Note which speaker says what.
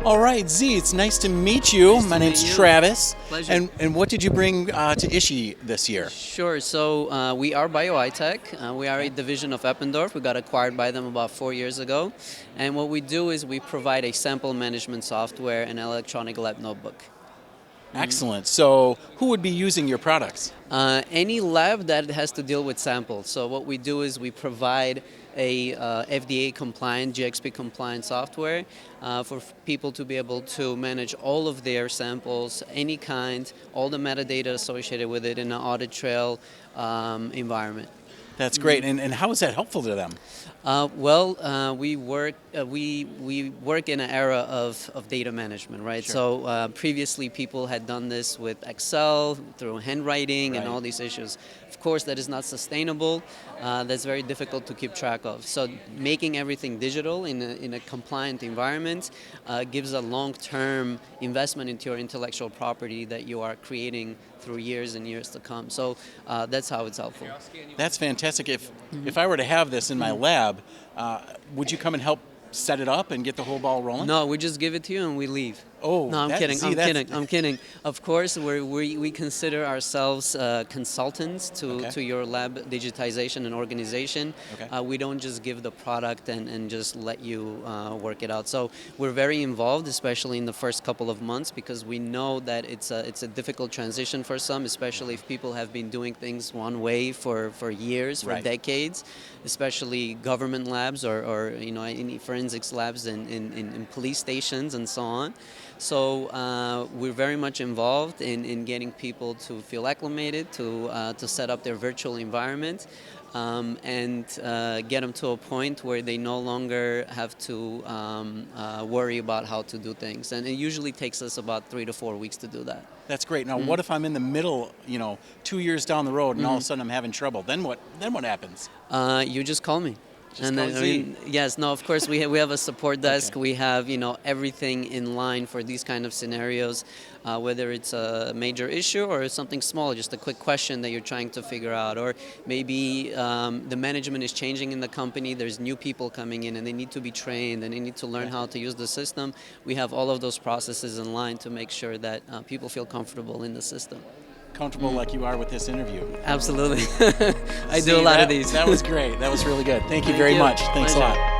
Speaker 1: All right, Z, it's nice to meet you.
Speaker 2: Nice to
Speaker 1: My name's
Speaker 2: meet you.
Speaker 1: Travis.
Speaker 2: Pleasure.
Speaker 1: And what did you bring to ISHI this year?
Speaker 2: Sure. So we are Bio-ITech. We are a division of Eppendorf. We got acquired by them about 4 years ago. And what we do is we provide a sample management software and electronic lab notebook.
Speaker 1: Excellent. So who would be using your products?
Speaker 2: Any lab that has to deal with samples. So what we do is we provide a FDA compliant, GXP compliant software for people to be able to manage all of their samples, any kind, all the metadata associated with it in an audit trail environment.
Speaker 1: That's great. And how is that helpful to them?
Speaker 2: We work in an era of data management, right?
Speaker 1: Sure.
Speaker 2: So previously people had done this with Excel through handwriting and
Speaker 1: Right.
Speaker 2: all these issues. Of course, that is not sustainable. That's very difficult to keep track of. So making everything digital in a compliant environment gives a long-term investment into your intellectual property that you are creating through years and years to come. So that's how it's helpful.
Speaker 1: That's fantastic. If I were to have this in my lab, would you come and help set it up and get the whole ball rolling?
Speaker 2: No, we just give it to you and we leave.
Speaker 1: Oh,
Speaker 2: no, I'm
Speaker 1: that-
Speaker 2: kidding.
Speaker 1: see,
Speaker 2: I'm
Speaker 1: that's-
Speaker 2: kidding. I'm kidding. Of course, we consider ourselves consultants
Speaker 1: Okay.
Speaker 2: to your lab digitization and organization.
Speaker 1: Okay.
Speaker 2: We don't just give the product and just let you work it out. So we're very involved, especially in the first couple of months, because we know that it's a difficult transition for some, especially if people have been doing things one way for years, for
Speaker 1: Right.
Speaker 2: decades, especially government labs or any forensics labs in police stations and so on. So we're very much involved in getting people to feel acclimated, to set up their virtual environment, and get them to a point where they no longer have to worry about how to do things. And it usually takes us about 3 to 4 weeks to do that.
Speaker 1: That's great. Now, what if I'm in the middle, 2 years down the road, and all of a sudden I'm having trouble? Then what? Then what happens?
Speaker 2: You just call me.
Speaker 1: Just call Z.
Speaker 2: Yes, no, of course, we have a support desk.
Speaker 1: Okay.
Speaker 2: We have, everything in line for these kind of scenarios, whether it's a major issue or something small, just a quick question that you're trying to figure out, or maybe the management is changing in the company, there's new people coming in and they need to be trained and they need to learn how to use the system. We have all of those processes in line to make sure that people feel comfortable in the system.
Speaker 1: Comfortable like you are with this interview.
Speaker 2: Absolutely. I
Speaker 1: See,
Speaker 2: do a lot of these.
Speaker 1: That was great. That was really good. Thank you
Speaker 2: Thank
Speaker 1: very
Speaker 2: you.
Speaker 1: much. Thanks a
Speaker 2: Pleasure.
Speaker 1: lot.